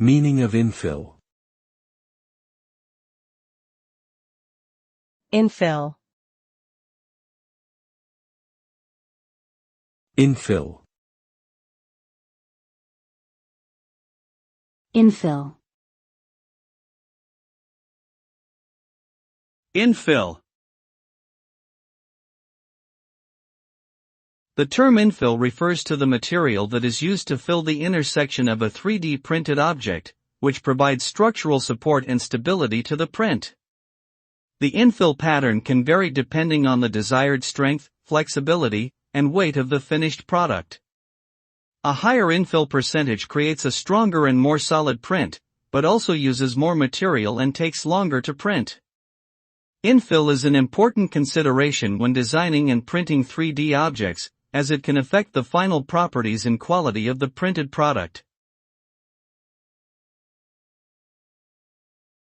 Meaning of infill. Infill. Infill. Infill. Infill. The term infill refers to the material that is used to fill the intersection of a 3D printed object, which provides structural support and stability to the print. The infill pattern can vary depending on the desired strength, flexibility, and weight of the finished product. A higher infill percentage creates a stronger and more solid print, but also uses more material and takes longer to print. Infill is an important consideration when designing and printing 3D objects, as it can affect the final properties and quality of the printed product.